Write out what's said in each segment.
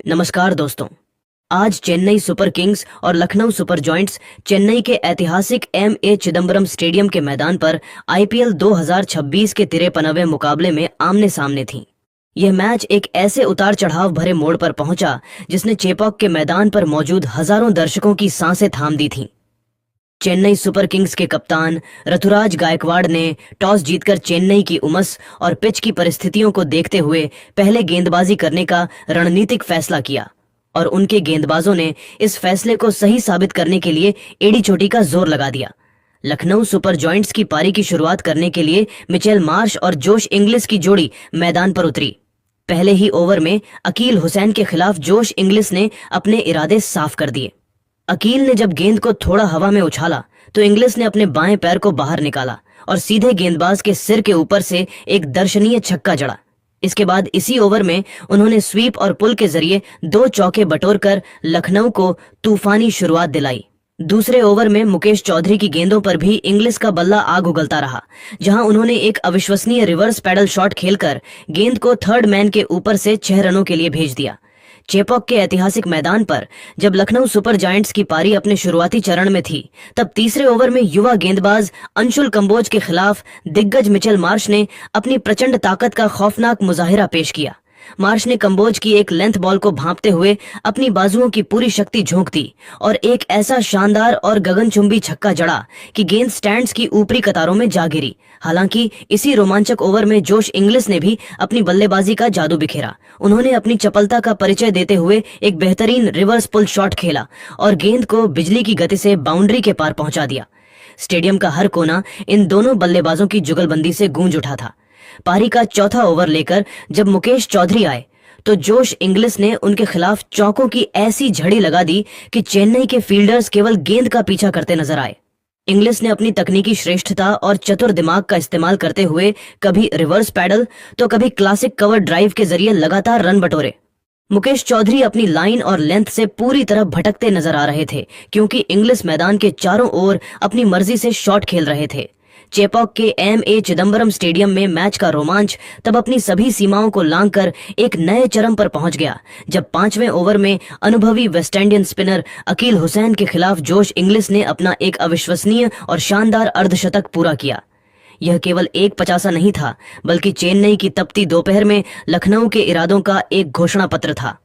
नमस्कार दोस्तों। आज चेन्नई सुपर किंग्स और लखनऊ सुपर जॉयंट्स चेन्नई के ऐतिहासिक एम.ए. चिदंबरम स्टेडियम के मैदान पर आईपीएल 2026 के 53वें मुकाबले में आमने सामने थीं। यह मैच एक ऐसे उतार चढ़ाव भरे मोड़ पर पहुंचा जिसने चेपॉक के मैदान पर मौजूद हजारों दर्शकों की सांसें थाम दी थीं। चेन्नई सुपर किंग्स के कप्तान ऋतुराज गायकवाड़ ने टॉस जीतकर चेन्नई की उमस और पिच की परिस्थितियों को देखते हुए पहले गेंदबाजी करने का रणनीतिक फैसला किया और उनके गेंदबाजों ने इस फैसले को सही साबित करने के लिए एड़ी चोटी का जोर लगा दिया। लखनऊ सुपर जॉयंट्स की पारी की शुरुआत करने के लिए मिचेल मार्श और जोश इंग्लिस की जोड़ी मैदान पर उतरी। पहले ही ओवर में अकील हुसैन के खिलाफ जोश इंग्लिस ने अपने इरादे साफ कर दिए। अकील ने जब गेंद को थोड़ा हवा में उछाला तो इंग्लिस ने अपने बाएं पैर को बाहर निकाला और सीधे गेंदबाज के सिर के ऊपर से एक दर्शनीय छक्का जड़ा। इसके बाद इसी ओवर में उन्होंने स्वीप और पुल के जरिए 2 चौके बटोरकर लखनऊ को तूफानी शुरुआत दिलाई। दूसरे ओवर में मुकेश चौधरी की गेंदों पर भी इंग्लिस का बल्ला आग उगलता रहा, जहां उन्होंने एक अविश्वसनीय रिवर्स पैडल शॉट खेलकर गेंद को थर्ड मैन के ऊपर से 6 रनों के लिए भेज दिया। चेपॉक के ऐतिहासिक मैदान पर जब लखनऊ सुपर जायंट्स की पारी अपने शुरुआती चरण में थी, तब तीसरे ओवर में युवा गेंदबाज अंशुल कंबोज के खिलाफ दिग्गज मिचेल मार्श ने अपनी प्रचंड ताकत का खौफनाक मुजाहिरा पेश किया। मार्श ने कंबोज की एक लेंथ बॉल को भांपते हुए अपनी बाजुओं की पूरी शक्ति झोंक दी और एक ऐसा शानदार और गगनचुंबी छक्का जड़ा कि गेंद स्टैंड्स की ऊपरी कतारों में जा गिरी। हालांकि इसी रोमांचक ओवर में जोश इंग्लिस ने भी अपनी बल्लेबाजी का जादू बिखेरा। उन्होंने अपनी चपलता का परिचय देते हुए एक बेहतरीन रिवर्स पुल शॉट खेला और गेंद को बिजली की गति से बाउंड्री के पार पहुंचा दिया। स्टेडियम का हर कोना इन दोनों बल्लेबाजों की जुगलबंदी से गूंज उठा था। पारी का चौथा ओवर लेकर जब मुकेश चौधरी आए तो जोश इंग्लिस ने उनके खिलाफ चौकों की ऐसी झड़ी लगा दी कि चेन्नई के फील्डर्स केवल गेंद का पीछा करते नजर आए। इंग्लिस ने अपनी तकनीकी श्रेष्ठता और चतुर दिमाग का इस्तेमाल करते हुए कभी रिवर्स पैडल तो कभी क्लासिक कवर ड्राइव के जरिए लगातार रन बटोरे। मुकेश चौधरी अपनी लाइन और लेंथ से पूरी तरह भटकते नजर आ रहे थे, क्योंकि इंग्लिस मैदान के चारों ओर अपनी मर्जी से शॉट खेल रहे थे। चेपॉक के एम.ए. चिदंबरम स्टेडियम में मैच का रोमांच तब अपनी सभी सीमाओं को लांघकर एक नए चरम पर पहुंच गया जब 5वें ओवर में अनुभवी West Indian spinner Akeal Hosein के खिलाफ जोश इंग्लिस ने अपना एक अविश्वसनीय और शानदार अर्धशतक पूरा किया। यह केवल एक पचासा नहीं था, बल्कि चेन्नई की तपती दोपहर में लखनऊ के इरादों का एक घोषणा पत्र था।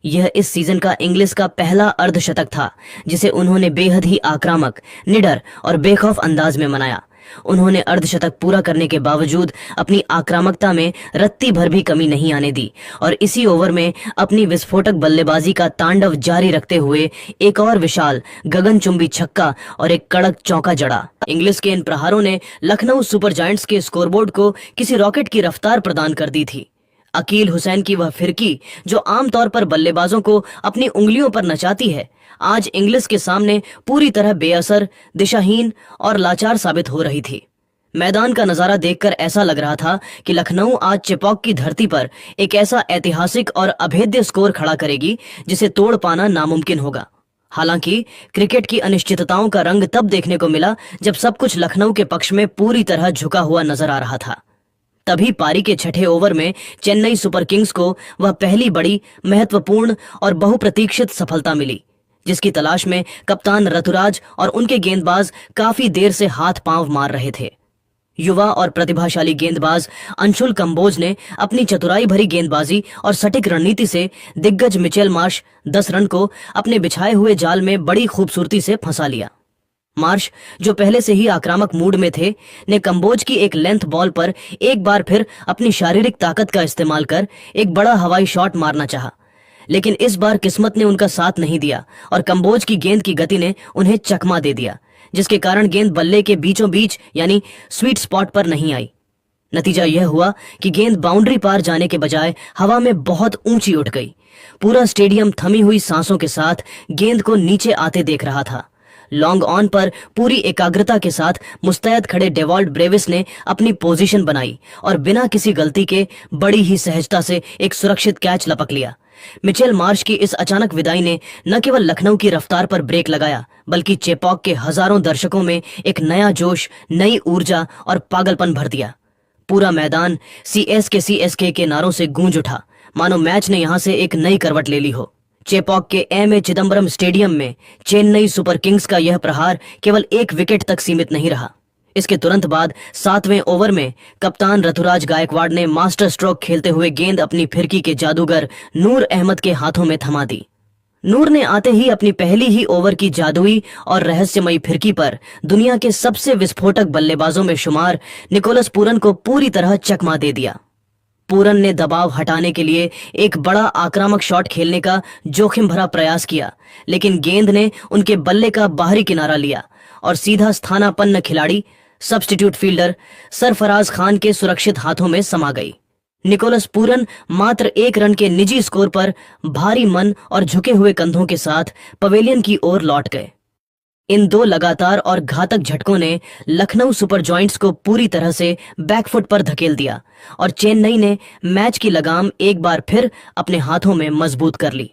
यह इस सीजन का इंग्लिस का पहला अर्धशतक था, जिसे उन्होंने बेहद ही आक्रामक, निडर और बेखौफ अंदाज में मनाया। उन्होंने अर्धशतक पूरा करने के बावजूद अपनी आक्रामकता में रत्ती भर भी कमी नहीं आने दी और इसी ओवर में अपनी विस्फोटक बल्लेबाजी का तांडव जारी रखते हुए एक और विशाल गगनचुंबी छक्का और एक कड़क चौका जड़ा। इंग्लिस के इन प्रहारों ने लखनऊ सुपर जायंट्स के स्कोरबोर्ड को किसी रॉकेट की रफ्तार प्रदान कर दी थी। अकील हुसैन की वह फिरकी जो आमतौर पर बल्लेबाजों को अपनी उंगलियों पर नचाती है, आज इंग्लिस के सामने पूरी तरह बेअसर, दिशाहीन और लाचार साबित हो रही थी। मैदान का नजारा देखकर ऐसा लग रहा था कि लखनऊ आज चेपॉक की धरती पर एक ऐसा ऐतिहासिक और अभेद्य स्कोर खड़ा करेगी जिसे तोड़ पाना नामुमकिन होगा। हालांकि क्रिकेट की अनिश्चितताओं का रंग तब देखने को मिला जब सब कुछ लखनऊ के पक्ष में पूरी तरह झुका हुआ नजर आ रहा था। तभी पारी के छठे ओवर में चेन्नई सुपर किंग्स को वह पहली बड़ी, महत्वपूर्ण और बहुप्रतीक्षित सफलता मिली, जिसकी तलाश में कप्तान ऋतुराज और उनके गेंदबाज काफी देर से हाथ पांव मार रहे थे। युवा और प्रतिभाशाली गेंदबाज अंशुल कंबोज ने अपनी चतुराई भरी गेंदबाजी और सटीक रणनीति से दिग्गज मिचेल मार्श 10 रन को अपने बिछाए हुए जाल में बड़ी खूबसूरती से फंसा लिया। मार्श, जो पहले से ही आक्रामक मूड में थे, ने कंबोज की एक लेंथ बॉल पर एक बार फिर अपनी शारीरिक ताकत का इस्तेमाल कर एक बड़ा हवाई शॉट मारना चाहा, लेकिन इस बार किस्मत ने उनका साथ नहीं दिया और कंबोज की गेंद की गति ने उन्हें चकमा दे दिया, जिसके कारण गेंद बल्ले के बीचों बीच यानी स्वीट स्पॉट पर नहीं आई। नतीजा यह हुआ कि गेंद बाउंड्री पार जाने के बजाय हवा में बहुत ऊंची उठ गई। पूरा स्टेडियम थमी हुई सांसों के साथ गेंद को नीचे आते देख रहा था। लॉन्ग ऑन पर पूरी एकाग्रता के साथ मुस्तैद खड़े डेवॉल्ट ब्रेविस ने अपनी पोजीशन बनाई और बिना किसी गलती के बड़ी ही सहजता से एक सुरक्षित कैच लपक लिया। मिचेल मार्श की इस अचानक विदाई ने न केवल लखनऊ की रफ्तार पर ब्रेक लगाया, बल्कि चेपॉक के हजारों दर्शकों में एक नया जोश, नई ऊर्जा और पागलपन भर दिया। पूरा मैदान सीएसके के नारों से गूंज उठा। मानो मैच ने यहां से एक नई करवट ले ली हो। चेपॉक के एम.ए. चिदम्बरम स्टेडियम में चेन्नई सुपर किंग्स का यह प्रहार केवल एक विकेट तक सीमित नहीं रहा। इसके तुरंत बाद 7वें ओवर में कप्तान ऋतुराज गायकवाड़ ने मास्टर स्ट्रोक खेलते हुए गेंद अपनी फिरकी के जादूगर नूर अहमद के हाथों में थमा दी। नूर ने आते ही अपनी पहली ही ओवर की जादुई और रहस्यमयी फिरकी पर दुनिया के सबसे विस्फोटक बल्लेबाजों में शुमार निकोलस पूरन को पूरी तरह चकमा दे दिया। पूरन ने दबाव हटाने के लिए एक बड़ा आक्रामक शॉट खेलने का जोखिम भरा प्रयास किया, लेकिन गेंद ने उनके बल्ले का बाहरी किनारा लिया और सीधा स्थानापन्न खिलाड़ी सब्स्टिट्यूट फील्डर सरफराज खान के सुरक्षित हाथों में समा गई। निकोलस पूरन मात्र 1 रन के निजी स्कोर पर भारी मन और झुके हुए कंधों के साथ पवेलियन की ओर लौट गए। इन 2 लगातार और घातक झटकों ने लखनऊ सुपर जॉइंट्स को पूरी तरह से बैकफुट पर धकेल दिया और चेन्नई ने मैच की लगाम एक बार फिर अपने हाथों में मजबूत कर ली।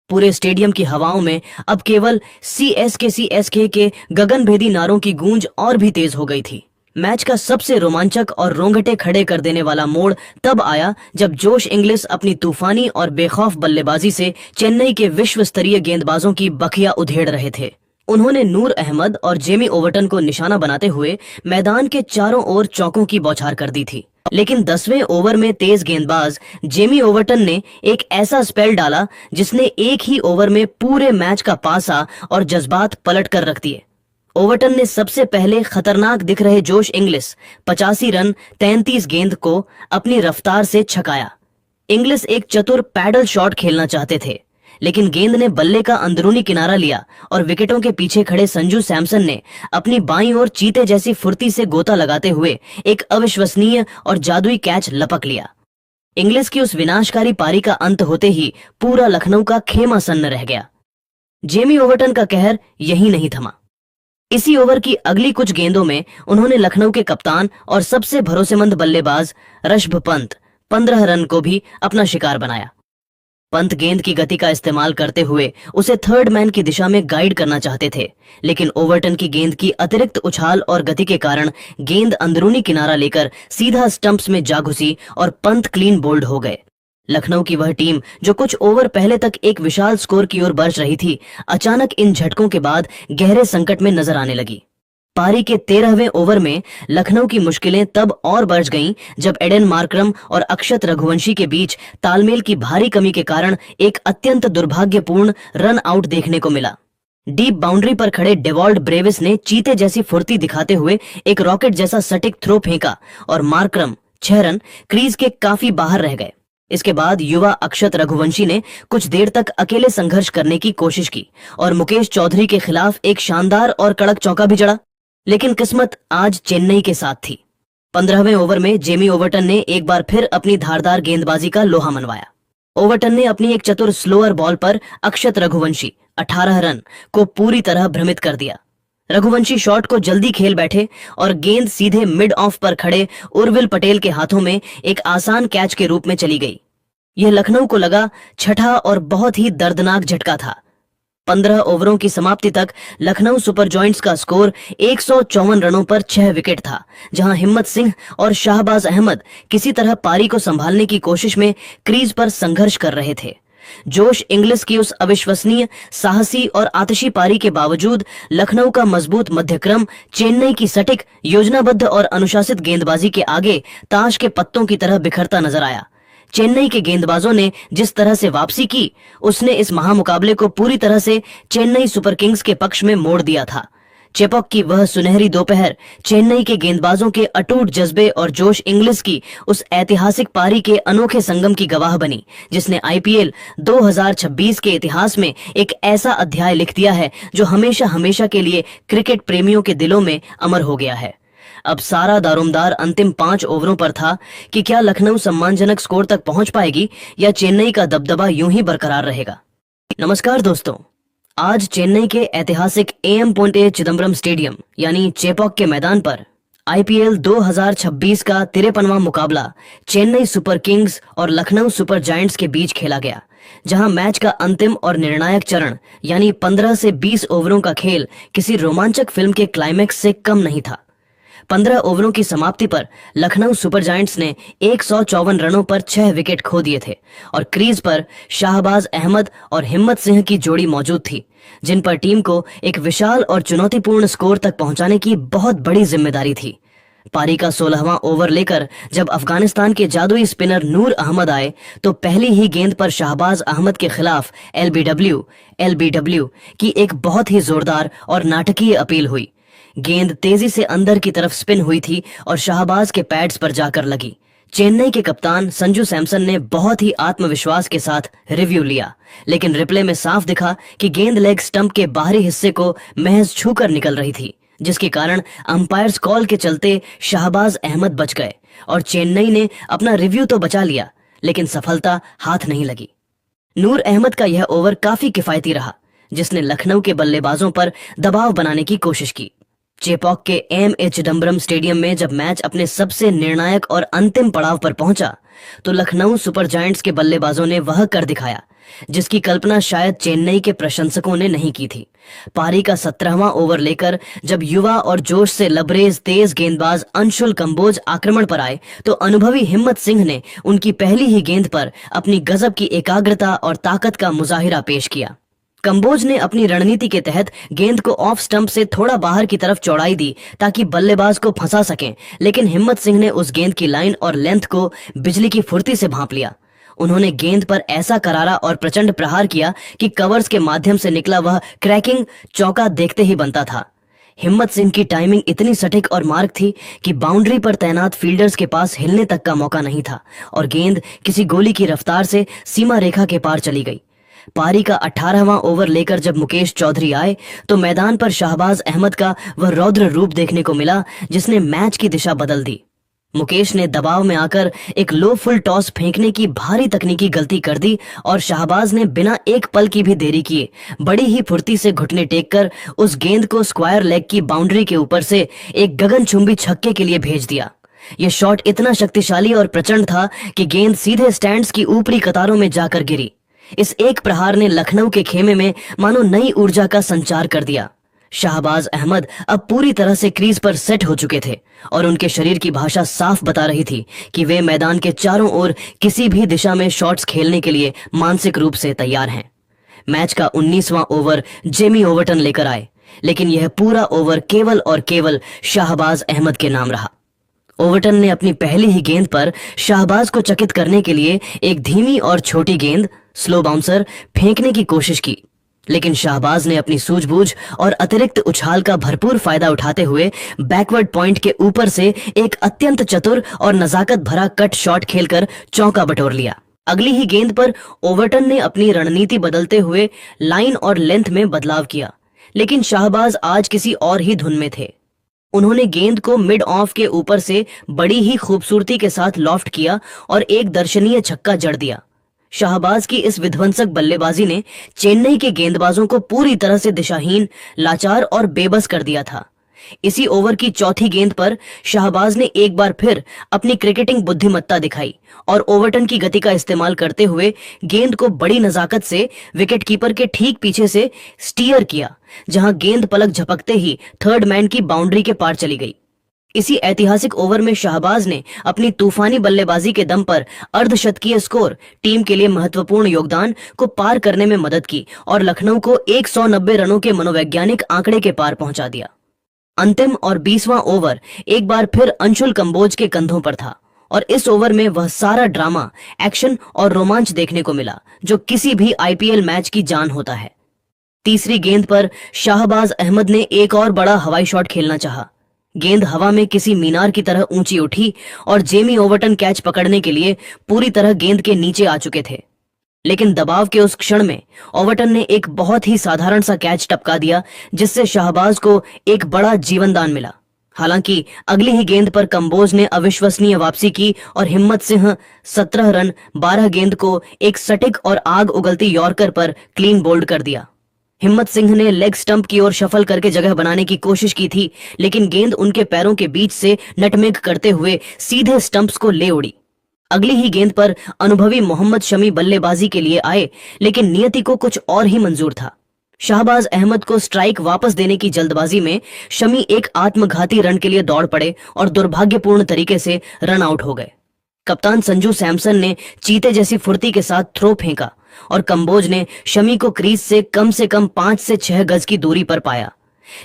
पूरे स्टेडियम की हवाओं में अब केवल सीएसके के गगनभेदी नारों की गूंज और भी तेज हो गई थी। मैच का सबसे रोमांचक और रोंगटे खड़े कर देने वाला मोड़ तब आया जब जोश इंग्लिस अपनी तूफानी और बेखौफ बल्लेबाजी से चेन्नई के विश्व स्तरीय गेंदबाजों की बखिया उधेड़ रहे थे। उन्होंने नूर अहमद और जेमी ओवर्टन को निशाना बनाते हुए मैदान के चारों ओर चौकों की बौछार कर दी थी, लेकिन 10वें ओवर में तेज गेंदबाज जेमी ओवर्टन ने एक ऐसा स्पेल डाला जिसने एक ही ओवर में पूरे मैच का पासा और जज्बात पलट कर रख दिए। ओवर्टन ने सबसे पहले खतरनाक दिख रहे जोश इंग्लिस 85 रन 33 गेंद को अपनी रफ्तार से छकाया। इंग्लिस एक चतुर पैडल शॉट खेलना चाहते थे, लेकिन गेंद ने बल्ले का अंदरूनी किनारा लिया और विकेटों के पीछे खड़े संजू सैमसन ने अपनी बाईं ओर चीते जैसी फुर्ती से गोता लगाते हुए एक अविश्वसनीय और जादुई कैच लपक लिया। इंग्लिस की उस विनाशकारी पारी का अंत होते ही पूरा लखनऊ का खेमा सन्न रह गया। जेमी ओवर्टन का कहर यही नहीं थमा। इसी ओवर की अगली कुछ गेंदों में उन्होंने लखनऊ के कप्तान और सबसे भरोसेमंद बल्लेबाज ऋषभ पंत 15 रन को भी अपना शिकार बनाया। पंत गेंद की गति का इस्तेमाल करते हुए उसे थर्ड मैन की दिशा में गाइड करना चाहते थे, लेकिन ओवर्टन की गेंद की अतिरिक्त उछाल और गति के कारण गेंद अंदरूनी किनारा लेकर सीधा स्टंप्स में जा घुसी और पंत क्लीन बोल्ड हो गए। लखनऊ की वह टीम जो कुछ ओवर पहले तक एक विशाल स्कोर की ओर बढ़ रही थी, अचानक इन झटकों के बाद गहरे संकट में नजर आने लगी। पारी के 13वें ओवर में लखनऊ की मुश्किलें तब और बढ़ गईं जब एडन मार्करम और अक्षत रघुवंशी के बीच तालमेल की भारी कमी के कारण एक अत्यंत दुर्भाग्यपूर्ण रन आउट देखने को मिला। डीप बाउंड्री पर खड़े डेवॉल्ड ब्रेविस ने चीते जैसी फुर्ती दिखाते हुए एक रॉकेट जैसा सटीक थ्रो फेंका और मार्करम 6 रन क्रीज के काफी बाहर रह गए। इसके बाद युवा अक्षत रघुवंशी ने कुछ देर तक अकेले संघर्ष करने की कोशिश की और मुकेश चौधरी के खिलाफ एक शानदार और कड़क चौका भी जड़ा, लेकिन किस्मत आज चेन्नई के साथ थी। 15वें ओवर में जेमी ओवर्टन ने एक बार फिर अपनी धारदार गेंदबाजी का लोहा मनवाया। ओवर्टन ने अपनी एक चतुर स्लोअर बॉल पर अक्षत रघुवंशी 18 रन को पूरी तरह भ्रमित कर दिया। रघुवंशी शॉट को जल्दी खेल बैठे और गेंद सीधे मिड ऑफ पर खड़े उर्विल पटेल के हाथों में एक आसान कैच के रूप में चली गई। यह लखनऊ को लगा छठा और बहुत ही दर्दनाक झटका था। 15 ओवरों की समाप्ति तक लखनऊ सुपर जॉइंट्स का स्कोर 154 रनों पर 6 विकेट था, जहां हिम्मत सिंह और शाहबाज अहमद किसी तरह पारी को संभालने की कोशिश में क्रीज पर संघर्ष कर रहे थे। जोश इंग्लिस की उस अविश्वसनीय, साहसी और आतिशी पारी के बावजूद लखनऊ का मजबूत मध्यक्रम चेन्नई की सटीक, योजनाबद्ध और अनुशासित गेंदबाजी के आगे ताश के पत्तों की तरह बिखरता नजर आया। चेन्नई के गेंदबाजों ने जिस तरह से वापसी की, उसने इस महामुकाबले को पूरी तरह से चेन्नई सुपर किंग्स के पक्ष में मोड़ दिया था। चेपॉक की वह सुनहरी दोपहर चेन्नई के गेंदबाजों के अटूट जज्बे और जोश इंग्लिस की उस ऐतिहासिक पारी के अनोखे संगम की गवाह बनी, जिसने आईपीएल 2026 के इतिहास में एक ऐसा अध्याय लिख दिया है जो हमेशा हमेशा के लिए क्रिकेट प्रेमियों के दिलों में अमर हो गया है। अब सारा दारोमदार अंतिम 5 ओवरों पर था कि क्या लखनऊ सम्मानजनक स्कोर तक पहुंच पाएगी या चेन्नई का दबदबा यूं ही बरकरार रहेगा। नमस्कार दोस्तों, आज चेन्नई के ऐतिहासिक AM.A चिदम्बरम स्टेडियम यानी चेपॉक के मैदान पर आईपीएल 2026 का 53वां मुकाबला चेन्नई सुपर किंग्स और लखनऊ सुपर जायंट्स के बीच खेला गया, जहां मैच का अंतिम और निर्णायक चरण यानी 15 से 20 ओवरों का खेल किसी रोमांचक फिल्म के क्लाइमैक्स से कम नहीं था। 15 ओवरों की समाप्ति पर लखनऊ सुपर जायंट्स ने 154 रनों पर 6 विकेट खो दिए थे और क्रीज पर शाहबाज अहमद और हिम्मत सिंह की जोड़ी मौजूद थी, जिन पर टीम को एक विशाल और चुनौतीपूर्ण स्कोर तक पहुंचाने की बहुत बड़ी जिम्मेदारी थी। पारी का 16वां ओवर लेकर जब अफगानिस्तान के जादुई स्पिनर नूर अहमद आए तो पहली ही गेंद पर शाहबाज अहमद के खिलाफ एलबीडब्ल्यू की एक बहुत ही जोरदार और नाटकीय अपील हुई। गेंद तेजी से अंदर की तरफ स्पिन हुई थी और शाहबाज के पैड्स पर जाकर लगी। चेन्नई के कप्तान संजू सैमसन ने बहुत ही आत्मविश्वास के साथ रिव्यू लिया, लेकिन रिप्ले में साफ दिखा कि गेंद लेग स्टंप के बाहरी हिस्से को महज छूकर निकल रही थी, जिसके कारण अंपायर्स कॉल के चलते शाहबाज अहमद बच गए और चेन्नई ने अपना रिव्यू तो बचा लिया, लेकिन सफलता हाथ नहीं लगी। नूर अहमद का यह ओवर काफी किफायती रहा, जिसने लखनऊ के बल्लेबाजों पर दबाव बनाने की कोशिश की। चेपॉक के एम.ए. चिदम्बरम स्टेडियम में जब मैच अपने सबसे निर्णायक और अंतिम पड़ाव पर पहुंचा तो लखनऊ सुपर जायंट्स के बल्लेबाजों ने वह कर दिखाया जिसकी कल्पना शायद चेन्नई के प्रशंसकों ने नहीं की थी। पारी का 17वां ओवर लेकर जब युवा और जोश से लबरेज तेज गेंदबाज अंशुल कंबोज आक्रमण पर आए तो अनुभवी हिम्मत सिंह ने उनकी पहली ही गेंद पर अपनी गजब की एकाग्रता और ताकत का मुजाहिरा पेश किया। कंबोज ने अपनी रणनीति के तहत गेंद को ऑफ स्टंप से थोड़ा बाहर की तरफ चौड़ाई दी ताकि बल्लेबाज को फंसा सकें, लेकिन हिम्मत सिंह ने उस गेंद की लाइन और लेंथ को बिजली की फुर्ती से भांप लिया। उन्होंने गेंद पर ऐसा करारा और प्रचंड प्रहार किया कि कवर्स के माध्यम से निकला वह क्रैकिंग चौका देखते ही बनता था। हिम्मत सिंह की टाइमिंग इतनी सटीक और मार्क थी कि बाउंड्री पर तैनात फील्डर्स के पास हिलने तक का मौका नहीं था और गेंद किसी गोली की रफ्तार से सीमा रेखा के पार चली गई। पारी का 18वां ओवर लेकर जब मुकेश चौधरी आए तो मैदान पर शाहबाज अहमद का वह रौद्र रूप देखने को मिला जिसने मैच की दिशा बदल दी। मुकेश ने दबाव में आकर एक लो फुल टॉस फेंकने की भारी तकनीकी गलती कर दी और शाहबाज ने बिना एक पल की भी देरी किए बड़ी ही फुर्ती से घुटने टेककर उस गेंद को स्क्वायर लेग की बाउंड्री के ऊपर से एक गगनचुंबी छक्के के लिए भेज दिया। यह शॉट इतना शक्तिशाली और प्रचंड था कि गेंद सीधे स्टैंड्स की ऊपरी कतारों में जाकर गिरी। इस एक प्रहार ने लखनऊ के खेमे में मानो नई ऊर्जा का संचार कर दिया। शाहबाज अहमद अब पूरी तरह से क्रीज पर सेट हो चुके थे और उनके शरीर की भाषा साफ बता रही थी कि वे मैदान के चारों ओर किसी भी दिशा में शॉट्स खेलने के लिए मानसिक रूप से तैयार हैं। मैच का 19वां ओवर जेमी ओवर्टन लेकर आए, लेकिन यह पूरा ओवर केवल और केवल शाहबाज अहमद के नाम रहा। ओवर्टन ने अपनी पहली ही गेंद पर शाहबाज को चकित करने के लिए एक धीमी और छोटी गेंद स्लो बाउंसर फेंकने की कोशिश की, लेकिन शाहबाज ने अपनी सूझबूझ और अतिरिक्त उछाल का भरपूर फायदा उठाते हुए बैकवर्ड पॉइंट के ऊपर से एक अत्यंत चतुर और नजाकत भरा कट शॉट खेलकर चौका बटोर लिया। अगली ही गेंद पर ओवर्टन ने अपनी रणनीति बदलते हुए लाइन और लेंथ में बदलाव किया, लेकिन शाहबाज आज किसी और ही धुन में थे। उन्होंने गेंद को मिड ऑफ के ऊपर से बड़ी ही खूबसूरती के साथ लॉफ्ट किया और एक दर्शनीय छक्का जड़ दिया। शाहबाज की इस विध्वंसक बल्लेबाजी ने चेन्नई के गेंदबाजों को पूरी तरह से दिशाहीन, लाचार और बेबस कर दिया था। इसी ओवर की चौथी गेंद पर शाहबाज ने एक बार फिर अपनी क्रिकेटिंग बुद्धिमत्ता दिखाई और ओवर्टन की गति का इस्तेमाल करते हुए गेंद को बड़ी नजाकत से विकेटकीपर के ठीक पीछे से स्टीयर किया, जहां गेंद पलक झपकते ही थर्ड मैन की बाउंड्री के पार चली गई। इसी ऐतिहासिक ओवर में शाहबाज ने अपनी तूफानी बल्लेबाजी के दम पर अर्धशतकीय स्कोर टीम के लिए महत्वपूर्ण योगदान को पार करने में मदद की और लखनऊ को 190 रनों के मनोवैज्ञानिक आंकड़े के पार पहुंचा दिया। अंतिम और 20वां ओवर एक बार फिर अंशुल कंबोज के कंधों पर था और इस ओवर में वह सारा ड्रामा, एक्शन और रोमांच देखने को मिला जो किसी भी आईपीएल मैच की जान होता है। तीसरी गेंद पर शाहबाज अहमद ने एक और बड़ा हवाई शॉट खेलना चाहा। गेंद हवा में किसी मीनार की तरह ऊंची उठी और जेमी ओवर्टन कैच पकड़ने के लिए पूरी तरह गेंद के नीचे आ चुके थे, लेकिन दबाव के उस क्षण में ओवर्टन ने एक बहुत ही साधारण सा कैच टपका दिया जिससे शाहबाज को एक बड़ा जीवनदान मिला। हालांकि अगली ही गेंद पर कंबोज ने अविश्वसनीय वापसी की और हिम्मत सिंह 17 रन 12 गेंद को एक सटीक और आग उगलती यॉर्कर पर क्लीन बोल्ड कर दिया। हिम्मत सिंह ने लेग स्टंप की ओर शफल करके जगह बनाने की कोशिश की थी, लेकिन गेंद उनके पैरों के बीच से नटमेग करते हुए सीधे स्टंप्स को ले उड़ी। अगली ही गेंद पर अनुभवी मोहम्मद शमी बल्लेबाजी के लिए आए, लेकिन नियति को कुछ और ही मंजूर था। शाहबाज अहमद को स्ट्राइक वापस देने की जल्दबाजी में शमी एक आत्मघाती रन के लिए दौड़ पड़े और दुर्भाग्यपूर्ण तरीके से रन आउट हो गए। कप्तान संजू सैमसन ने चीते जैसी फुर्ती के साथ थ्रो फेंका और कंबोज ने शमी को क्रीज से कम 5 से 6 गज की दूरी पर पाया,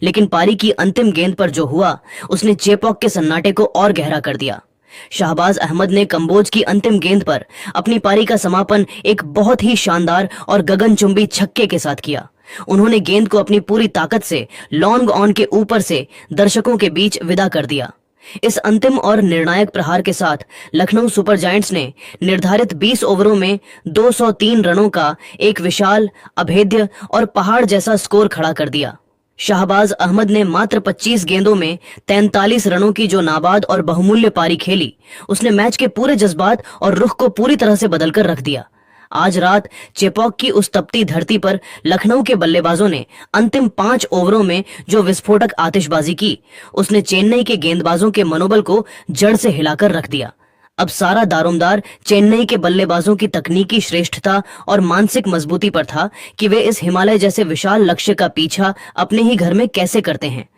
लेकिन पारी की अंतिम गेंद पर जो हुआ उसने चेपॉक के सन्नाटे को और गहरा कर दिया। शाहबाज अहमद ने कंबोज की अंतिम गेंद पर अपनी पारी का समापन एक बहुत ही शानदार और गगनचुंबी छक्के के साथ किया। उन्होंने गेंद को अपनी पूरी ताकत से लॉन्ग ऑन के ऊपर से दर्शकों के बीच विदा कर दिया। इस अंतिम और निर्णायक प्रहार के साथ लखनऊ सुपर जायंट्स ने निर्धारित 20 ओवरों में 203 रनों का एक विशाल, अभेद्य और पहाड़ जैसा स्कोर खड़ा कर दिया। शाहबाज अहमद ने मात्र 25 गेंदों में 43 रनों की जो नाबाद और बहुमूल्य पारी खेली, उसने मैच के पूरे जज्बात और रुख को पूरी तरह से बदलकर रख दिया। आज रात चेपॉक की उस तपती धरती पर लखनऊ के बल्लेबाजों ने अंतिम 5 ओवरों में जो विस्फोटक आतिशबाजी की, उसने चेन्नई के गेंदबाजों के मनोबल को जड़ से हिलाकर रख दिया। अब सारा दारोमदार चेन्नई के बल्लेबाजों की तकनीकी श्रेष्ठता और मानसिक मजबूती पर था कि वे इस हिमालय जैसे विशाल लक्ष्य का पीछा अपने ही घर में कैसे करते हैं।